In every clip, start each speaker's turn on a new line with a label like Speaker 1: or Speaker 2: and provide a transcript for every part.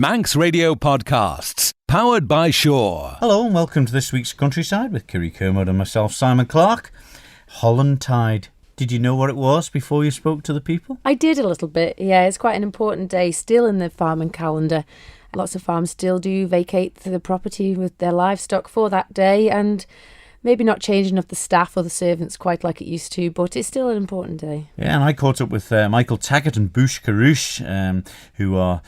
Speaker 1: Manx Radio Podcasts, powered by Shaw.
Speaker 2: Hello and welcome to this week's Countryside with Kiri Kermode and myself, Simon Clark. Hollantide. Did you know what it was before you spoke to the people?
Speaker 3: I did a little bit, yeah. It's quite an important day still in the farming calendar. Lots of farms still do vacate the property with their livestock for that day, and maybe not changing of the staff or the servants quite like it used to, but it's still an important day.
Speaker 2: Yeah, and I caught up with Michael Taggart and Bush Carouche, who are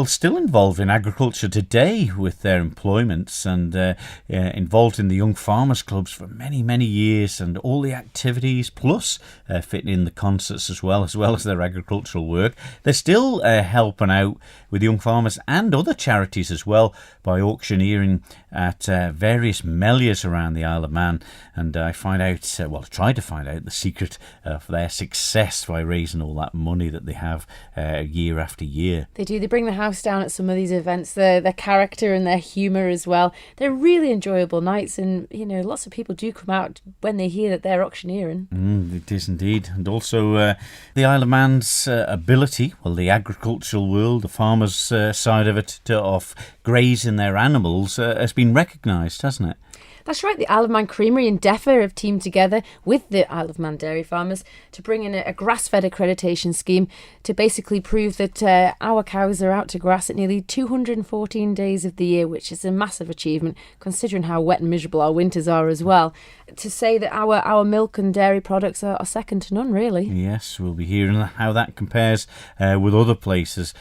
Speaker 2: still involved in agriculture today with their employments and involved in the Young Farmers Clubs for many, many years and all the activities, plus fitting in the concerts as well as their agricultural work. They're still helping out with Young Farmers and other charities as well by auctioneering at various meliors around the Isle of Man. And I tried to find out the secret of their success by raising all that money that they have year after year.
Speaker 3: They do. They bring the house down at some of these events, their character and their humour as well. They're really enjoyable nights, and lots of people do come out when they hear that they're auctioneering.
Speaker 2: It is indeed. And also the Isle of Man's ability, the agricultural world, the farmers' side of it, of grazing their animals has been recognised, hasn't it?
Speaker 3: That's right. The Isle of Man Creamery and DEFA have teamed together with the Isle of Man dairy farmers to bring in a grass-fed accreditation scheme to basically prove that our cows are out to grass at nearly 214 days of the year, which is a massive achievement considering how wet and miserable our winters are as well. To say that our milk and dairy products are second to none, really. Yes,
Speaker 2: we'll be hearing how that compares with other places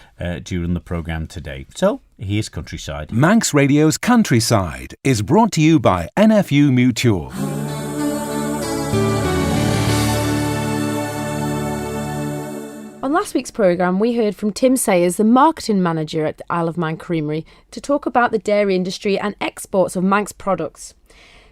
Speaker 2: during the programme today. So, here's Countryside.
Speaker 1: Manx Radio's Countryside is brought to you by NFU Mutual.
Speaker 3: On last week's programme, we heard from Tim Sayers, the marketing manager at the Isle of Man Creamery, to talk about the dairy industry and exports of Manx products.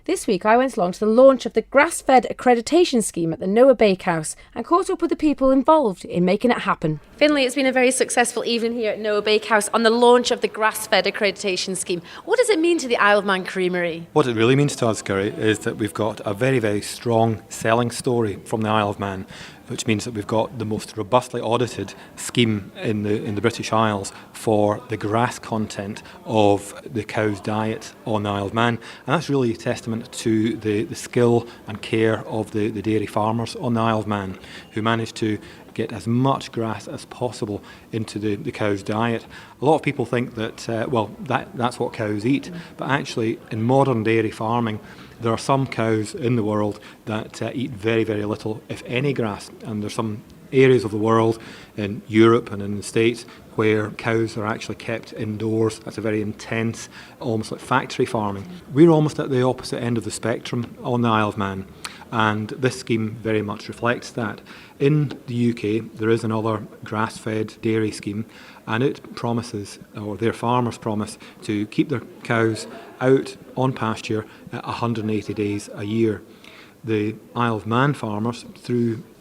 Speaker 3: This week I went along to the launch of the grass-fed accreditation scheme at the Noah Bakehouse and caught up with the people involved in making it happen. Finlay, it's been a very successful evening here at Noah Bakehouse on the launch of the grass-fed accreditation scheme. What does it mean to the Isle of Man Creamery?
Speaker 4: What it really means to us, Gary, is that we've got a very, very strong selling story from the Isle of Man, which means that we've got the most robustly audited scheme in the British Isles for the grass content of the cow's diet on the Isle of Man. And that's really a testament to the skill and care of the dairy farmers on the Isle of Man, who managed to get as much grass as possible into the cow's diet. A lot of people think that, that's what cows eat, but actually in modern dairy farming, there are some cows in the world that eat very, very little, if any, grass. And there's some areas of the world, in Europe and in the States, where cows are actually kept indoors. That's a very intense, almost like factory farming. We're almost at the opposite end of the spectrum on the Isle of Man, and this scheme very much reflects that. In the UK, there is another grass-fed dairy scheme, and it promises, or their farmers promise, to keep their cows out on pasture at 180 days a year. The Isle of Man farmers,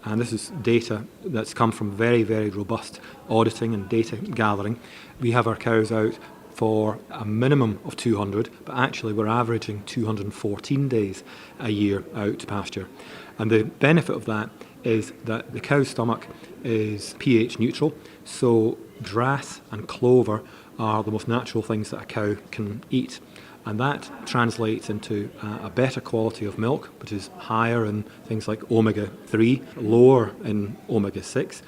Speaker 4: and this is data that's come from very, very robust auditing and data gathering, we have our cows out for a minimum of 200, but actually we're averaging 214 days a year out to pasture. And the benefit of that is that the cow's stomach is pH neutral, so grass and clover are the most natural things that a cow can eat. And that translates into a better quality of milk, which is higher in things like omega-3, lower in omega-6,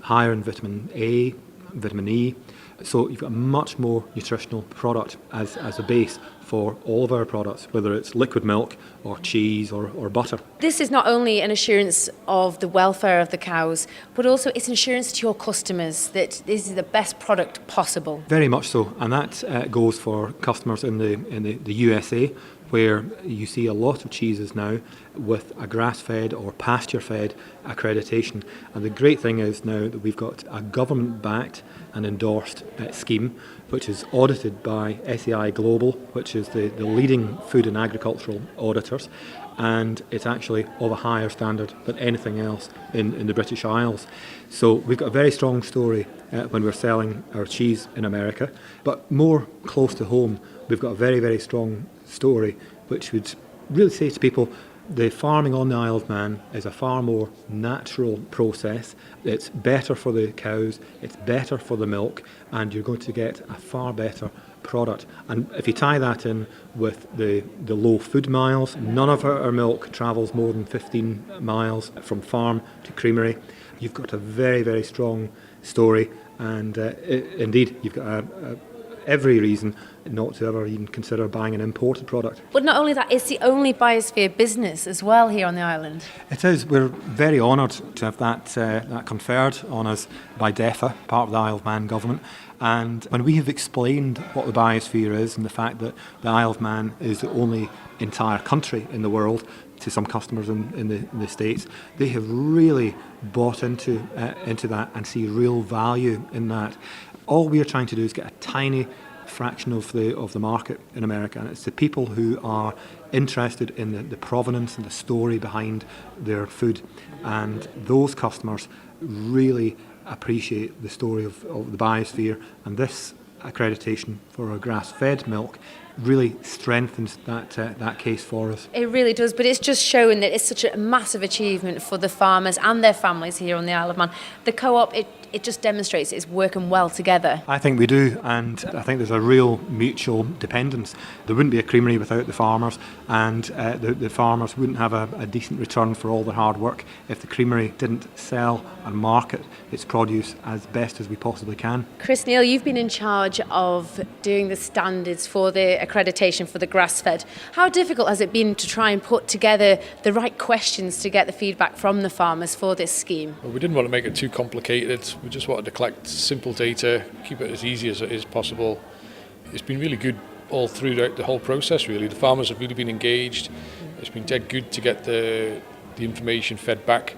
Speaker 4: higher in vitamin A, vitamin E. So you've got a much more nutritional product as a base for all of our products, whether it's liquid milk or cheese or butter.
Speaker 3: This is not only an assurance of the welfare of the cows, but also it's assurance to your customers that this is the best product possible.
Speaker 4: Very much so, and that goes for customers in the USA, where you see a lot of cheeses now with a grass-fed or pasture-fed accreditation. And the great thing is now that we've got a government-backed and endorsed scheme, which is audited by SEI Global, which is the leading food and agricultural auditors, and it's actually of a higher standard than anything else in the British Isles. So we've got a very strong story when we're selling our cheese in America, but more close to home, we've got a very, very strong story which would really say to people, The farming on the Isle of Man is a far more natural process. It's better for the cows, it's better for the milk, and you're going to get a far better product. And if you tie that in with the low food miles, none of our milk travels more than 15 miles from farm to creamery. You've got a very, very strong story, and indeed you've got every reason not to ever even consider buying an imported product.
Speaker 3: But not only that, it's the only biosphere business as well here on the island.
Speaker 4: It is. We're very honoured to have that conferred on us by DEFA, part of the Isle of Man government. And when we have explained what the biosphere is and the fact that the Isle of Man is the only entire country in the world to some customers in the States, they have really bought into that and see real value in that. All we are trying to do is get a tiny fraction of the market in America, and it's the people who are interested in the provenance and the story behind their food, and those customers really appreciate the story of the biosphere, and this accreditation for our grass-fed milk really strengthens that case for us.
Speaker 3: It really does, but it's just showing that it's such a massive achievement for the farmers and their families here on the Isle of Man. The co-op, it just demonstrates it's working well together.
Speaker 4: I think we do, and I think there's a real mutual dependence. There wouldn't be a creamery without the farmers, and the farmers wouldn't have a decent return for all their hard work if the creamery didn't sell and market its produce as best as we possibly can.
Speaker 3: Chris Neal, you've been in charge of doing the standards for the accreditation for the grass-fed. How difficult has it been to try and put together the right questions to get the feedback from the farmers for this scheme?
Speaker 5: Well, we didn't want to make it too complicated. We just wanted to collect simple data, keep it as easy as it is possible. It's been really good all throughout the whole process, really. The farmers have really been engaged. It's been dead good to get the information fed back,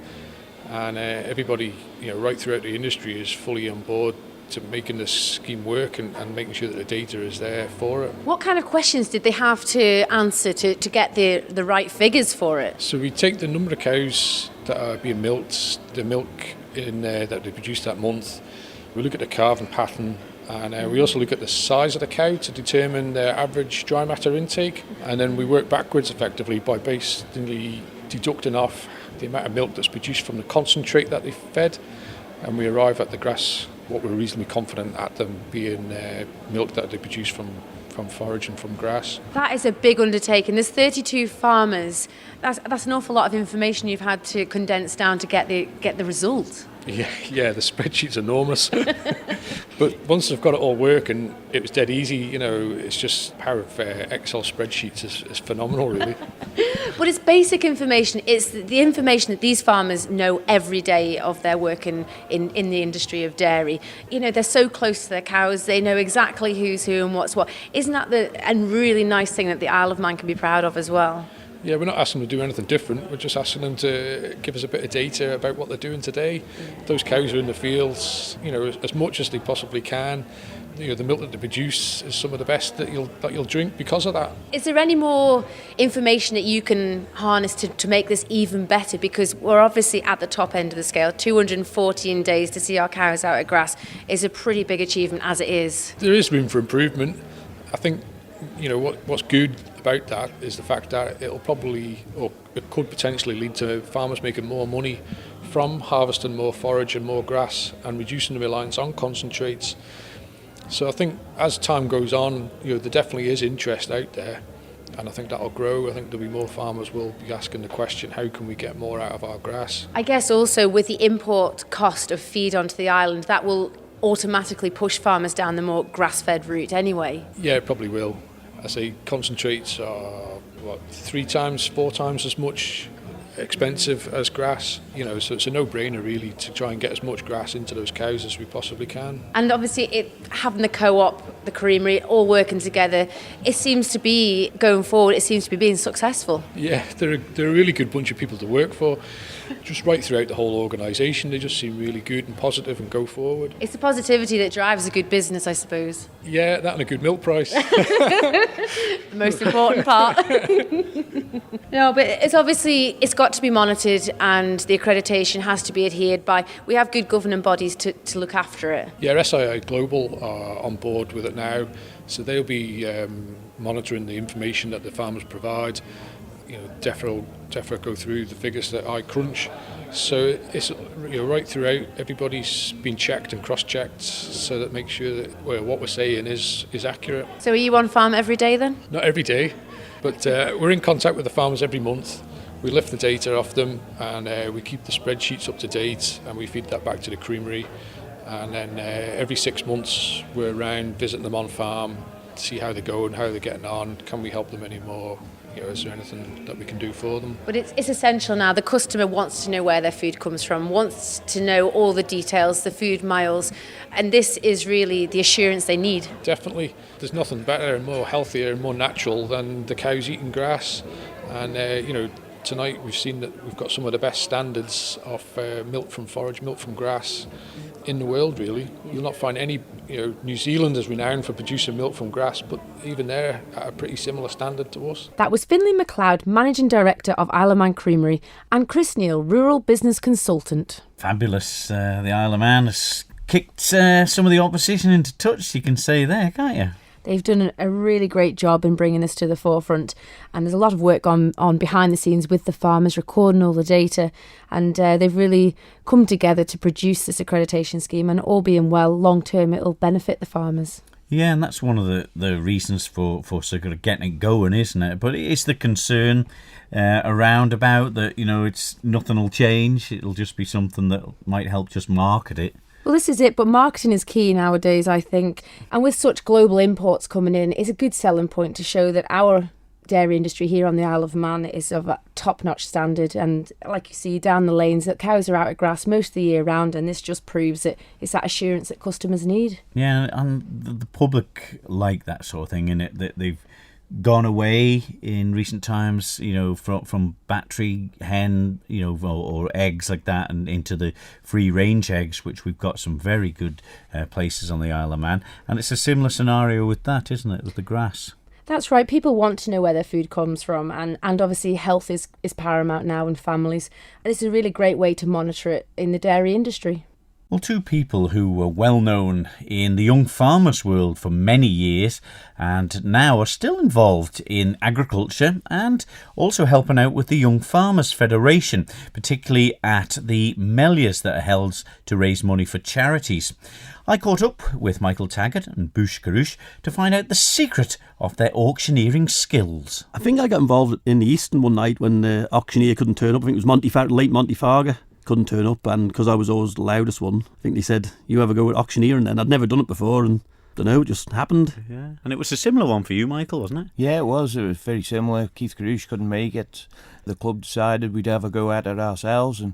Speaker 5: and everybody, right throughout the industry is fully on board to making this scheme work and making sure that the data is there for it.
Speaker 3: What kind of questions did they have to answer to get the right figures for it?
Speaker 5: So we take the number of cows that are being milked, the milk in that they produce that month. We look at the calving pattern, and we also look at the size of the cow to determine their average dry matter intake, and then we work backwards effectively by basically deducting off the amount of milk that's produced from the concentrate that they fed, and we arrive at the grass, what we're reasonably confident at them being milk that they produce from forage and from grass.
Speaker 3: That is a big undertaking. There's 32 farmers. That's an awful lot of information you've had to condense down to get the result.
Speaker 5: Yeah, the spreadsheet's enormous. But once they've got it all working, it was dead easy. It's just the power of Excel spreadsheets is phenomenal, really.
Speaker 3: But it's basic information. It's the information that these farmers know every day of their work in the industry of dairy. They're so close to their cows. They know exactly who's who and what's what. Isn't that a really nice thing that the Isle of Man can be proud of as well?
Speaker 5: Yeah, we're not asking them to do anything different. We're just asking them to give us a bit of data about what they're doing today. Those cows are in the fields, as much as they possibly can. The milk that they produce is some of the best that you'll drink because of that. Is
Speaker 3: there any more information that you can harness to make this even better? Because we're obviously at the top end of the scale. 214 days to see our cows out at grass is a pretty big achievement as it is.
Speaker 5: There is room for improvement. I think what's good about that is the fact that it could potentially lead to farmers making more money from harvesting more forage and more grass and reducing the reliance on concentrates. So I think as time goes on, there definitely is interest out there, and I think that'll grow. I think there'll be more farmers will be asking the question, how can we get more out of our grass?
Speaker 3: I guess also with the import cost of feed onto the island, that will automatically push farmers down the more grass-fed route anyway.
Speaker 5: Yeah, it probably will. I say concentrates are 3 times, 4 times as much expensive as grass, so it's a no-brainer really to try and get as much grass into those cows as we possibly can.
Speaker 3: And obviously having the co-op, the creamery, all working together, it seems to be going forward, it seems to be being successful.
Speaker 5: Yeah, they're a really good bunch of people to work for. Just right throughout the whole organisation, they just seem really good and positive and go forward.
Speaker 3: It's the positivity that drives a good business, I suppose.
Speaker 5: Yeah, that and a good milk price.
Speaker 3: The most important part. No, but it's got to be monitored, and the accreditation has to be adhered by. We have good governing bodies to look after it.
Speaker 5: Yeah, SII Global are on board with it now, so they'll be monitoring the information that the farmers provide. DEFRA go through the figures that I crunch. So it's right throughout, everybody's been checked and cross-checked so that makes sure that what we're saying is accurate.
Speaker 3: So are you on farm every day then?
Speaker 5: Not every day, but we're in contact with the farmers every month. We lift the data off them and we keep the spreadsheets up to date and we feed that back to the creamery. And then every 6 months we're around visiting them on farm, see how they're going, how they're getting on, can we help them anymore? Is there anything that we can do for them?
Speaker 3: But it's essential now. The customer wants to know where their food comes from, wants to know all the details, the food miles, and this is really the assurance they need.
Speaker 5: Definitely. There's nothing better and more healthier and more natural than the cows eating grass. And, tonight we've seen that we've got some of the best standards of milk from forage, milk from grass in the world, really. You'll not find any, New Zealand is renowned for producing milk from grass, but even they're at a pretty similar standard to us.
Speaker 3: That was Finlay MacLeod, Managing Director of Isle of Man Creamery, and Chris Neal, Rural Business Consultant.
Speaker 2: Fabulous. The Isle of Man has kicked some of the opposition into touch, you can say there, can't you?
Speaker 3: They've done a really great job in bringing this to the forefront, and there's a lot of work on behind the scenes with the farmers, recording all the data, and they've really come together to produce this accreditation scheme, and all being well, long term it'll benefit the farmers.
Speaker 2: Yeah, and that's one of the reasons for sort of getting it going, isn't it? But it's the concern around about that, it's nothing will change, it'll just be something that might help just market it.
Speaker 3: Well, this is it, but marketing is key nowadays, I think. And with such global imports coming in, it's a good selling point to show that our dairy industry here on the Isle of Man is of a top-notch standard. And like you see down the lanes, that cows are out of grass most of the year round, and this just proves that it's that assurance that customers need.
Speaker 2: Yeah, and the public like that sort of thing, innit? That they've gone away in recent times, from battery hen, or eggs like that, and into the free range eggs, which we've got some very good places on the Isle of Man. And it's a similar scenario with that, isn't it, with the grass?
Speaker 3: That's right. People want to know where their food comes from, and obviously health is paramount now in families, and it's a really great way to monitor it in the dairy industry.
Speaker 2: Well, two people who were well known in the young farmers world for many years and now are still involved in agriculture and also helping out with the Young Farmers Federation, particularly at the Melias that are held to raise money for charities. I caught up with Michael Taggart and Bush Karush to find out the secret of their auctioneering skills.
Speaker 6: I think I got involved in the Eastern one night when the auctioneer couldn't turn up. I think it was late Monty Farger. Couldn't turn up, and because I was always the loudest one, I think they said, you have a go at auctioneering then. I'd never done it before, and don't know, it just happened.
Speaker 2: Yeah, and it was a similar one for you, Michael, wasn't it?
Speaker 7: Yeah, it was very similar. Keith Karush couldn't make it. The club decided we'd have a go at it ourselves, and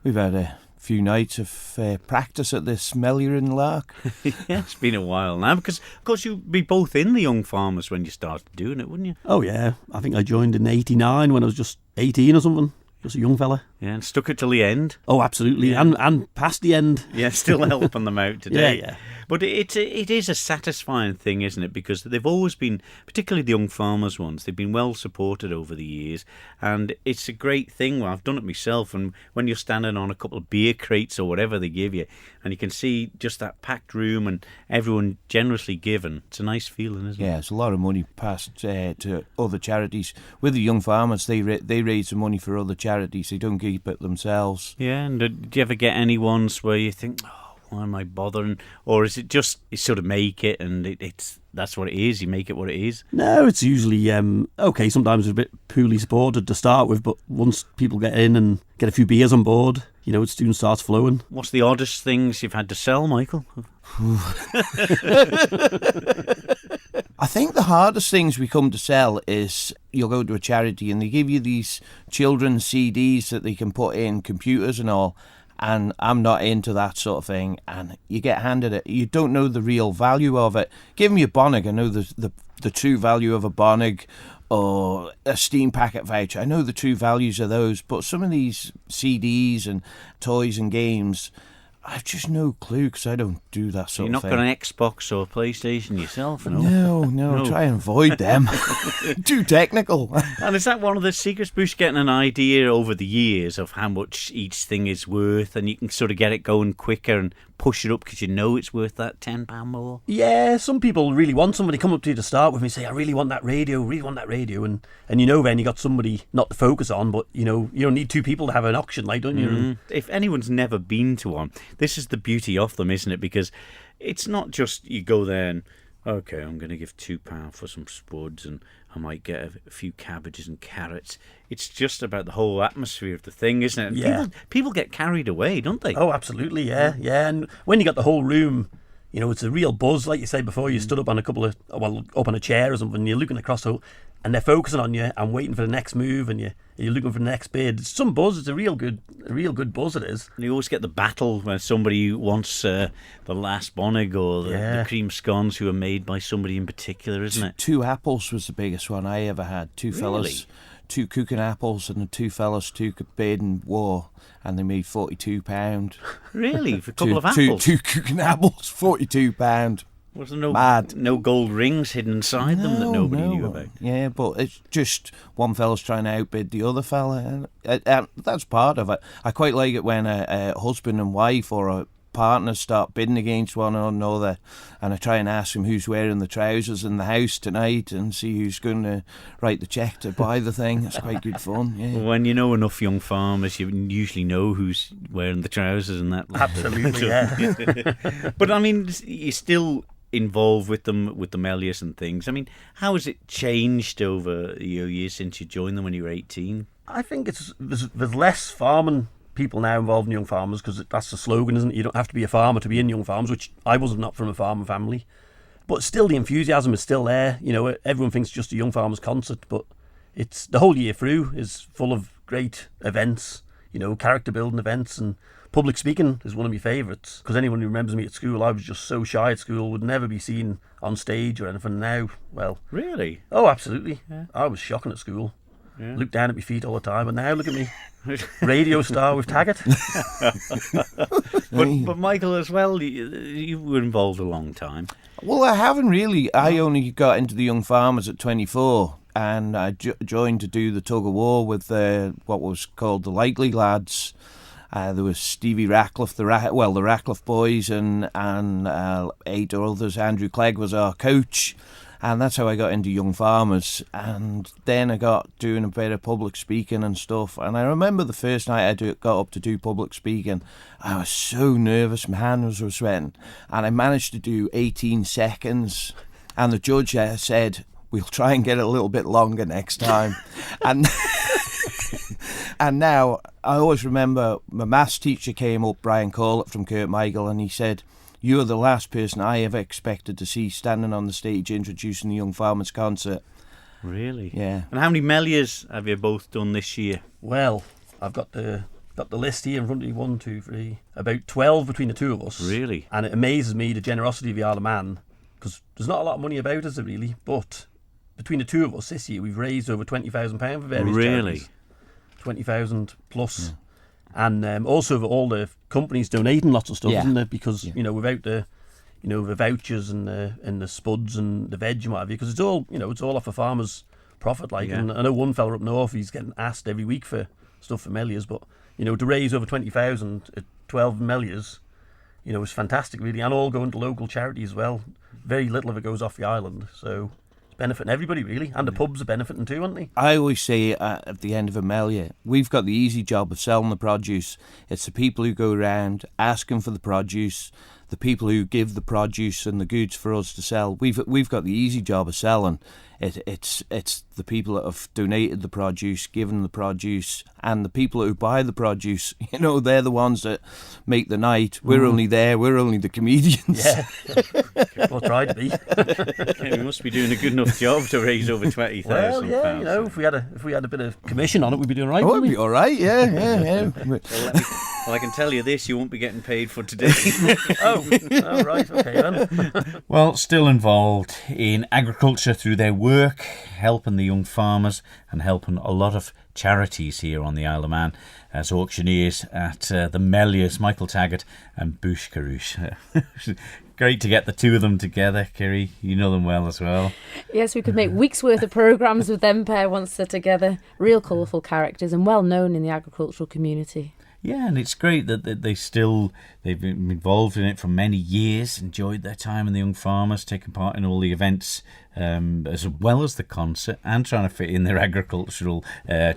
Speaker 7: we've had a few nights of practice at this Melia in Lark.
Speaker 2: Yeah, it's been a while now, because of course you'd be both in the Young Farmers when you started doing it, wouldn't you?
Speaker 6: Oh yeah, I think I joined in 89 when I was just 18 or something. Just a young fella.
Speaker 2: Yeah, and stuck it till the end.
Speaker 6: Oh, absolutely. Yeah. And past the end.
Speaker 2: Yeah, still helping them out today.
Speaker 6: Yeah.
Speaker 2: But it is a satisfying thing, isn't it? Because they've always been, particularly the Young Farmers ones, they've been well supported over the years. And it's a great thing. Well, I've done it myself. And when you're standing on a couple of beer crates or whatever they give you, and you can see just that packed room and everyone generously given, it's a nice feeling, isn't it?
Speaker 7: Yeah, it's a lot of money passed to other charities. With the Young Farmers, they raise the money for other charities. They don't keep it themselves.
Speaker 2: Yeah, and do you ever get any ones where you think, why am I bothering? Or is it just you sort of make it and it's that's what it is, you make it what it is?
Speaker 6: No, it's usually okay, sometimes it's a bit poorly supported to start with, but once people get in and get a few beers on board, it soon starts flowing.
Speaker 2: What's the oddest things you've had to sell, Michael?
Speaker 7: I think the hardest things we come to sell is you'll go to a charity and they give you these children's CDs that they can put in computers and all, and I'm not into that sort of thing, and you get handed it. You don't know the real value of it. Give me a Bonig, I know the true value of a Bonig or a Steam Packet voucher. I know the true values of those, but some of these CDs and toys and games, I've just no clue because I don't do that sort of thing.
Speaker 2: You're not got an Xbox or a PlayStation yourself,
Speaker 7: no? No, try and avoid them. Too technical.
Speaker 2: And is that one of the secrets, Bush, getting an idea over the years of how much each thing is worth, and you can sort of get it going quicker and push it up because you know it's worth that £10 more?
Speaker 6: Yeah, some people really want somebody come up to you to start with and say, I really want that radio, and you know then you got somebody not to focus on, but you don't need two people to have an auction, like, don't you?
Speaker 2: If anyone's never been to one, this is the beauty of them, isn't it? Because it's not just you go there and, okay, I'm going to give £2 for some spuds and I might get a few cabbages and carrots. It's just about the whole atmosphere of the thing, isn't it?
Speaker 6: Yeah.
Speaker 2: People get carried away, don't they?
Speaker 6: Oh, absolutely, yeah. And when you got the whole room, it's a real buzz, like you said before. You stood up on up on a chair or something, and you're looking across the whole, and they're focusing on you and waiting for the next move, and you're looking for the next bid. It's some buzz. It's a real good buzz. It is.
Speaker 2: And you always get the battle when somebody wants the last Bonig or the cream scones who are made by somebody in particular, isn't it?
Speaker 7: Two apples was the biggest one I ever had. Two fellas, two cooking apples, and the two fellas took a bid and war, and they made £42.
Speaker 2: Really, for a couple of apples?
Speaker 7: Two cooking apples, £42.
Speaker 2: Was there
Speaker 7: Mad.
Speaker 2: No gold rings hidden inside them that nobody knew about?
Speaker 7: Yeah, but it's just one fella's trying to outbid the other fella. And that's part of it. I quite like it when a husband and wife or a partner start bidding against one another, and I try and ask them who's wearing the trousers in the house tonight and see who's going to write the cheque to buy the thing. It's quite good fun, yeah.
Speaker 2: When you know enough young farmers, you usually know who's wearing the trousers and that.
Speaker 6: Absolutely, yeah.
Speaker 2: But I mean, you still involved with them, with the Melius and things. I mean, how has it changed over years since you joined them when you were 18?
Speaker 6: I think there's less farming people now involved in Young Farmers, because that's the slogan, isn't it? You don't have to be a farmer to be in Young Farmers, which I wasn't, not from a farming family. But still, the enthusiasm is still there. Everyone thinks it's just a Young Farmers concert, but it's the whole year through is full of great events, character building events, and public speaking is one of my favourites, because anyone who remembers me at school, I was just so shy at school, would never be seen on stage or anything. Now, well...
Speaker 2: Really?
Speaker 6: Oh, absolutely.
Speaker 2: Yeah.
Speaker 6: I was shocking at school.
Speaker 2: Yeah.
Speaker 6: Looked down at my feet all the time, and now look at me. Radio star with Taggart.
Speaker 2: but Michael, as well, you were involved a long time.
Speaker 7: Well, I haven't really. I only got into the Young Farmers at 24, and I joined to do the tug of war with what was called the Likely Lads. There was Stevie Ratcliffe, the Ratcliffe boys, and 8 others. Andrew Clegg was our coach, and that's how I got into Young Farmers. And then I got doing a bit of public speaking and stuff. And I remember the first night I got up to do public speaking, I was so nervous, my hands were sweating, and I managed to do 18 seconds. And the judge said, "We'll try and get it a little bit longer next time." And now, I always remember my maths teacher came up, Brian Corlett from Kirkmichael, and he said, "You're the last person I ever expected to see standing on the stage introducing the Young Farmers concert."
Speaker 2: Really?
Speaker 7: Yeah.
Speaker 2: And how many Melias have you both done this year?
Speaker 6: Well, I've got the list here in front of me, 1, 2, 3, about 12 between the two of us.
Speaker 2: Really?
Speaker 6: And it amazes me, the generosity of the Isle of Man, because there's not a lot of money about, is there really? But between the two of us this year, we've raised over £20,000 for various charities. 20,000 plus. Yeah. And also all the companies donating lots of stuff, isn't there? Because without the the vouchers and the spuds and the veg and what have you, because it's all it's all off a farmer's profit, like. Yeah. And I know one fella up north, he's getting asked every week for stuff for Melias, but to raise over 20,000 at 12 Melias, is fantastic, really, and all going to local charities as well. Very little of it goes off the island, so benefiting everybody, really, and the pubs are benefiting too, aren't they?
Speaker 7: I always say at the end of a Melia, we've got the easy job of selling the produce. It's the people who go around asking for the produce, the people who give the produce and the goods for us to sell. We've got the easy job of selling. It's the people that have donated the produce, given the produce, and the people who buy the produce. They're the ones that make the night. We're only there. We're only the comedians.
Speaker 6: Yeah, we'll try to be.
Speaker 2: We must be doing a good enough job to raise over 20,000.
Speaker 6: Well, yeah, if we had a bit of commission on it, we'd be doing right.
Speaker 7: Oh, it'd be all right. Yeah.
Speaker 2: Well, I can tell you this: you won't be getting paid for today.
Speaker 6: Oh, right, okay then.
Speaker 2: Well, still involved in agriculture through their work, helping the young farmers and helping a lot of charities here on the Isle of Man as auctioneers at the Melius, Michael Taggart and Bush Carouche. Great to get the two of them together, Kiri. You know them well as well.
Speaker 3: Yes, we could make weeks' worth of programmes with them pair once they're together. Real colourful characters and well known in the agricultural community.
Speaker 2: Yeah, and it's great that they've been involved in it for many years, enjoyed their time in the Young Farmers, taking part in all the events, as well as the concert, and trying to fit in their agricultural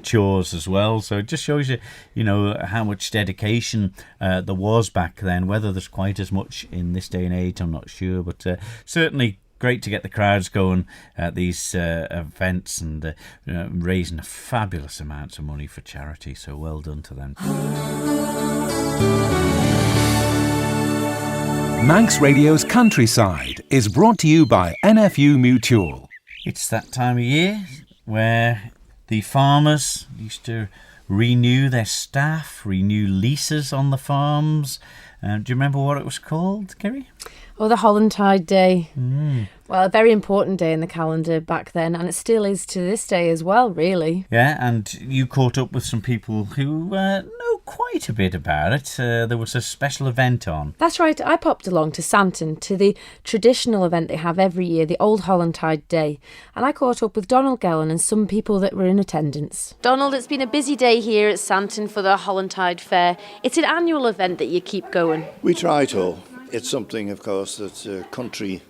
Speaker 2: chores as well. So it just shows you know, how much dedication there was back then. Whether there's quite as much in this day and age, I'm not sure, but certainly great to get the crowds going at these events and raising a fabulous amounts of money for charity. So well done to them.
Speaker 1: Manx Radio's Countryside is brought to you by NFU Mutual.
Speaker 2: It's that time of year where the farmers used to renew their staff, renew leases on the farms. Do you remember what it was called, Kerry?
Speaker 3: Oh, the Hollantide Day. Well, a very important day in the calendar back then, and it still is to this day as well, really.
Speaker 2: Yeah, and you caught up with some people who know quite a bit about it. There was a special event on.
Speaker 3: That's right, I popped along to Santon to the traditional event they have every year, the Old Hollantide Day, and I caught up with Donald Gellan and some people that were in attendance. Donald, it's been a busy day here at Santon for the Hollantide Fair. It's an annual event that you keep going.
Speaker 8: We try to. It's something, of course, that's a country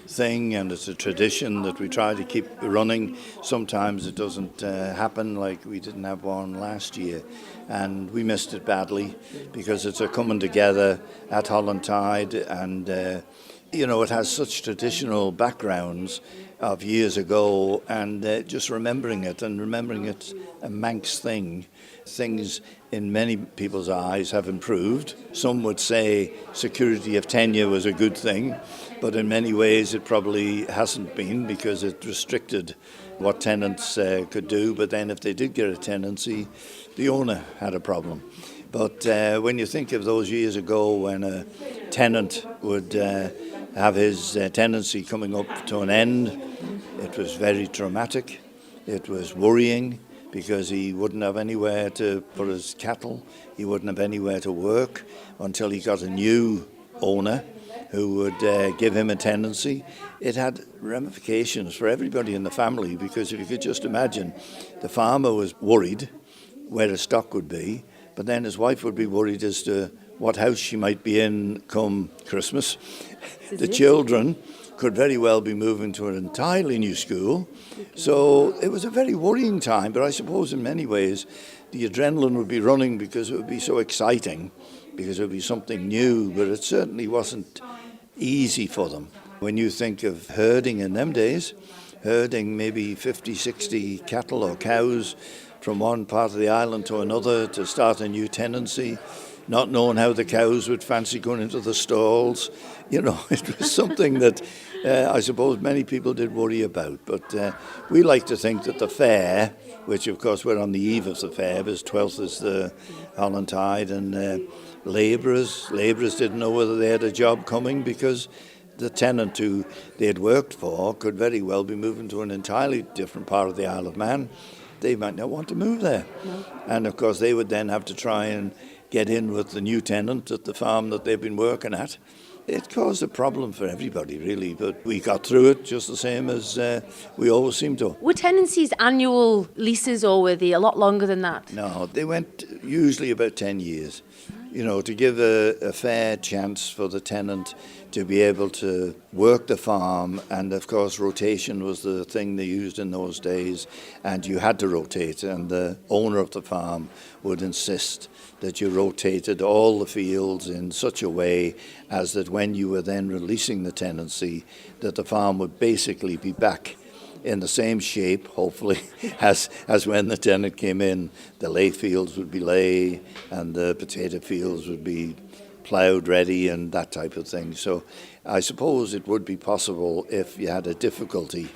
Speaker 8: thing, and it's a tradition that we try to keep running. Sometimes it doesn't happen, like we didn't have one last year, and we missed it badly because it's a coming together at Hollantide, and you know, it has such traditional backgrounds of years ago, and just remembering it a Manx thing. Things in many people's eyes have improved. Some would say security of tenure was a good thing, but in many ways it probably hasn't been, because it restricted what tenants could do. But then if they did get a tenancy, the owner had a problem. But when you think of those years ago when a tenant would have his tenancy coming up to an end, it was very traumatic. It was worrying, because he wouldn't have anywhere to put his cattle, he wouldn't have anywhere to work until he got a new owner who would give him a tenancy. It had ramifications for everybody in the family, because if you could just imagine, the farmer was worried where his stock would be, but then his wife would be worried as to what house she might be in come Christmas. The children could very well be moving to an entirely new school. So it was a very worrying time, but I suppose in many ways the adrenaline would be running because it would be so exciting, because it would be something new, but it certainly wasn't easy for them. When you think of herding in them days, herding maybe 50, 60 cattle or cows from one part of the island to another to start a new tenancy, not knowing how the cows would fancy going into the stalls. You know, it was something that I suppose many people did worry about. But we like to think that the fair, which of course we're on the eve of the fair, because 12th is the Hollantide, and labourers didn't know whether they had a job coming, because the tenant who they had worked for could very well be moving to an entirely different part of the Isle of Man. They might not want to move there. No. And of course they would then have to try and get in with the new tenant at the farm that they've been working at. It caused a problem for everybody, really, but we got through it just the same as we always seem to.
Speaker 3: Were tenancies annual leases, or were they a lot longer than that?
Speaker 8: No, they went usually about 10 years, you know, to give a fair chance for the tenant to be able to work the farm. And of course rotation was the thing they used in those days, and you had to rotate, and the owner of the farm would insist that you rotated all the fields in such a way as that when you were then releasing the tenancy, that the farm would basically be back in the same shape, hopefully, as when the tenant came in. The lay fields would be lay, and the potato fields would be ploughed ready, and that type of thing. So I suppose it would be possible, if you had a difficulty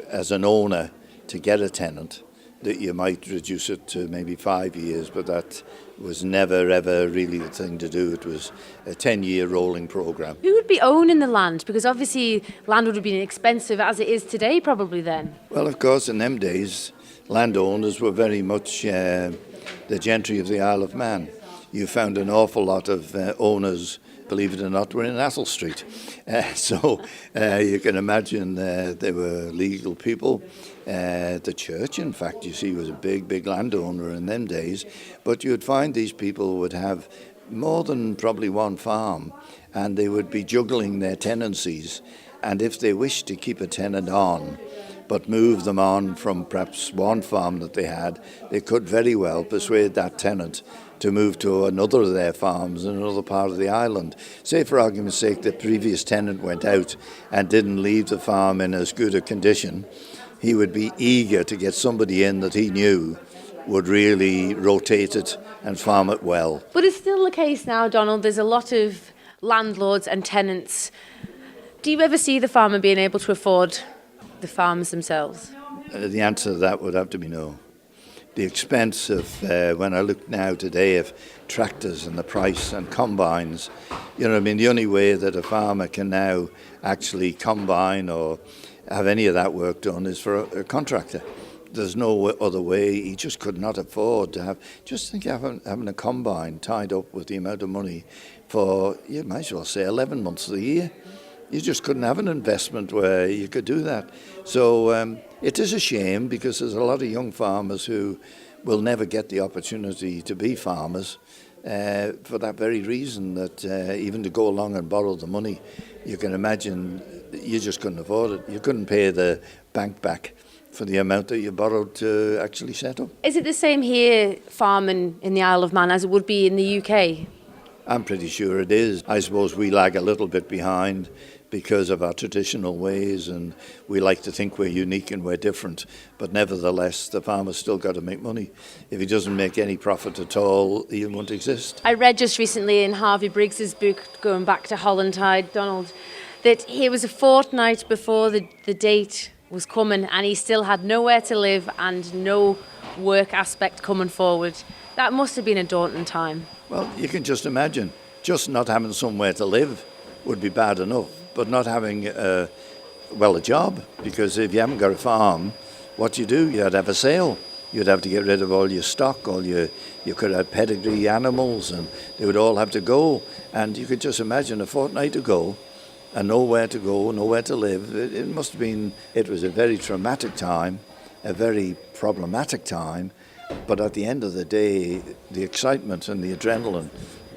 Speaker 8: as an owner to get a tenant, that you might reduce it to maybe 5 years, but that was never ever really the thing to do. It was a 10-year rolling programme. Who
Speaker 3: would be owning the land? Because obviously land would have been expensive as it is today probably then.
Speaker 8: Well, of course, in them days, landowners were very much the gentry of the Isle of Man. You found an awful lot of owners believe it or not, were in Athol Street. So you can imagine they were legal people. The church, in fact, you see, was a big landowner in them days. But you'd find these people would have more than probably one farm, and they would be juggling their tenancies. And if they wished to keep a tenant on, but move them on from perhaps one farm that they had, they could very well persuade that tenant to move to another of their farms in another part of the island. Say, for argument's sake, the previous tenant went out and didn't leave the farm in as good a condition. He would be eager to get somebody in that he knew would really rotate it and farm it well.
Speaker 3: But it's still the case now, Donald. There's a lot of landlords and tenants. Do you ever see the farmer being able to afford the farms themselves?
Speaker 8: The answer to that would have to be no. The expense of, when I look now today, of tractors and the price and combines, you know what I mean, the only way that a farmer can now actually combine or have any of that work done is for a contractor. There's no other way. He just could not afford to have, just think of having a combine tied up with the amount of money for, you might as well say 11 months of the year. You just couldn't have an investment where you could do that. So it is a shame, because there's a lot of young farmers who will never get the opportunity to be farmers for that very reason, that even to go along and borrow the money, you can imagine you just couldn't afford it. You couldn't pay the bank back for the amount that you borrowed to actually set up.
Speaker 3: Is it the same here, farming in the Isle of Man, as it would be in the UK?
Speaker 8: I'm pretty sure it is. I suppose we lag a little bit behind because of our traditional ways, and we like to think we're unique and we're different. But nevertheless, the farmer's still got to make money. If he doesn't make any profit at all, he won't exist.
Speaker 3: I read just recently in Harvey Briggs's book, going back to Hollantide, Donald, that he was a fortnight before the date was coming, and he still had nowhere to live and no work aspect coming forward. That must have been a daunting time.
Speaker 8: Well, you can just imagine, just not having somewhere to live would be bad enough, but not having, a job, because if you haven't got a farm, what you do, you'd have a sale. You'd have to get rid of all your stock, you could have pedigree animals, and they would all have to go. And you could just imagine a fortnight to go, and nowhere to go, nowhere to live. It must have been, it was a very traumatic time, a very problematic time, but at the end of the day, the excitement and the adrenaline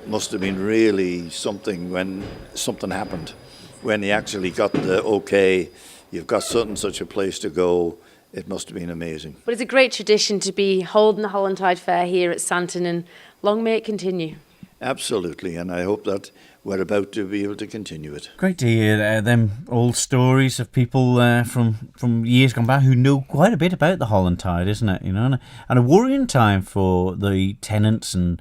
Speaker 8: must have been really something when something happened. When he actually got the okay, you've got such a place to go, it must have been amazing.
Speaker 3: But it's a great tradition to be holding the Hollantide Fair here at Santon, and long may it continue.
Speaker 8: Absolutely, and I hope that we're about to be able to continue it.
Speaker 2: Great to hear them old stories of people from years gone by who know quite a bit about the Hollantide, isn't it? You know, and a worrying time for the tenants and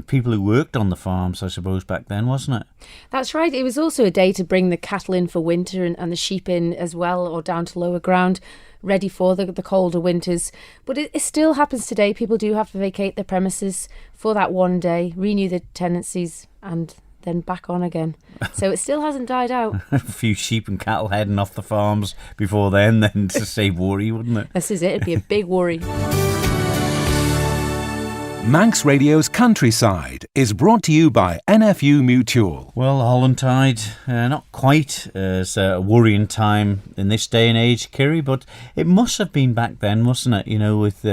Speaker 2: people who worked on the farms, I suppose, back then, wasn't it?
Speaker 3: That's right. It was also a day to bring the cattle in for winter and the sheep in as well, or down to lower ground, ready for the colder winters. But it still happens today. People do have to vacate their premises for that one day, renew the tenancies, and then back on again. So it still hasn't died out.
Speaker 2: A few sheep and cattle heading off the farms before then to save worry, wouldn't it?
Speaker 3: This is it. It'd be a big worry.
Speaker 1: Manx Radio's Countryside is brought to you by NFU Mutual.
Speaker 2: Well, Hollantide, not quite as a worrying time in this day and age, Kiri, but it must have been back then, mustn't it? You know, with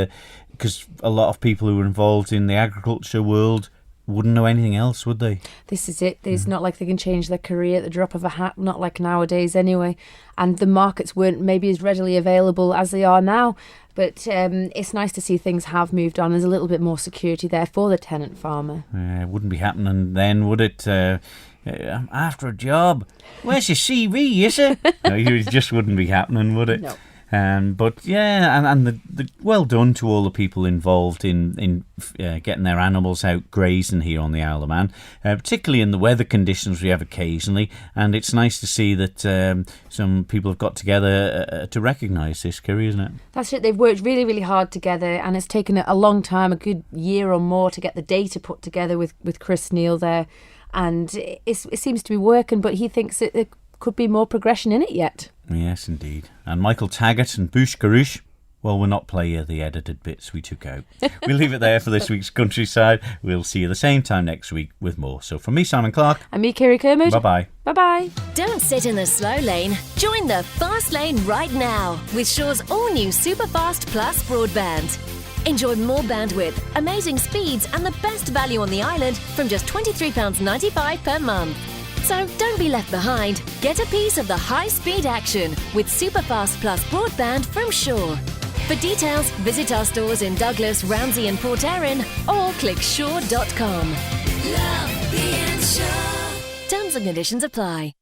Speaker 2: because a lot of people who were involved in the agriculture world wouldn't know anything else, would they? This
Speaker 3: is it. It's not like they can change their career at the drop of a hat, not like nowadays anyway. And the markets weren't maybe as readily available as they are now. But it's nice to see things have moved on. There's a little bit more security there for the tenant farmer.
Speaker 2: It wouldn't be happening then, would it? After a job. Where's your CV, is it? No, it just wouldn't be happening, would it?
Speaker 3: No.
Speaker 2: But yeah, and the well done to all the people involved in getting their animals out grazing here on the Isle of Man, particularly in the weather conditions we have occasionally. And it's nice to see that some people have got together to recognise this, Kiri, isn't it?
Speaker 3: That's it. They've worked really, really hard together, and it's taken a long time, a good year or more, to get the data put together with Chris Neal there. And it seems to be working, but he thinks there could be more progression in it yet.
Speaker 2: Yes, indeed. And Michael Taggart and Bush Garouche, Well, we'll not play you the edited bits we took out. We'll leave it there for this week's Countryside. We'll see you the same time next week with more. So from me, Simon Clark.
Speaker 3: And me, Kiri Kermode.
Speaker 2: Bye-bye.
Speaker 3: Bye-bye.
Speaker 9: Don't sit in the slow lane. Join the fast lane right now with Shaw's all-new Superfast Plus broadband. Enjoy more bandwidth, amazing speeds and the best value on the island from just £23.95 per month. So don't be left behind. Get a piece of the high-speed action with Superfast Plus broadband from Shaw. For details, visit our stores in Douglas, Ramsey and Port Erin or click shaw.com. Love being Shaw. Terms and conditions apply.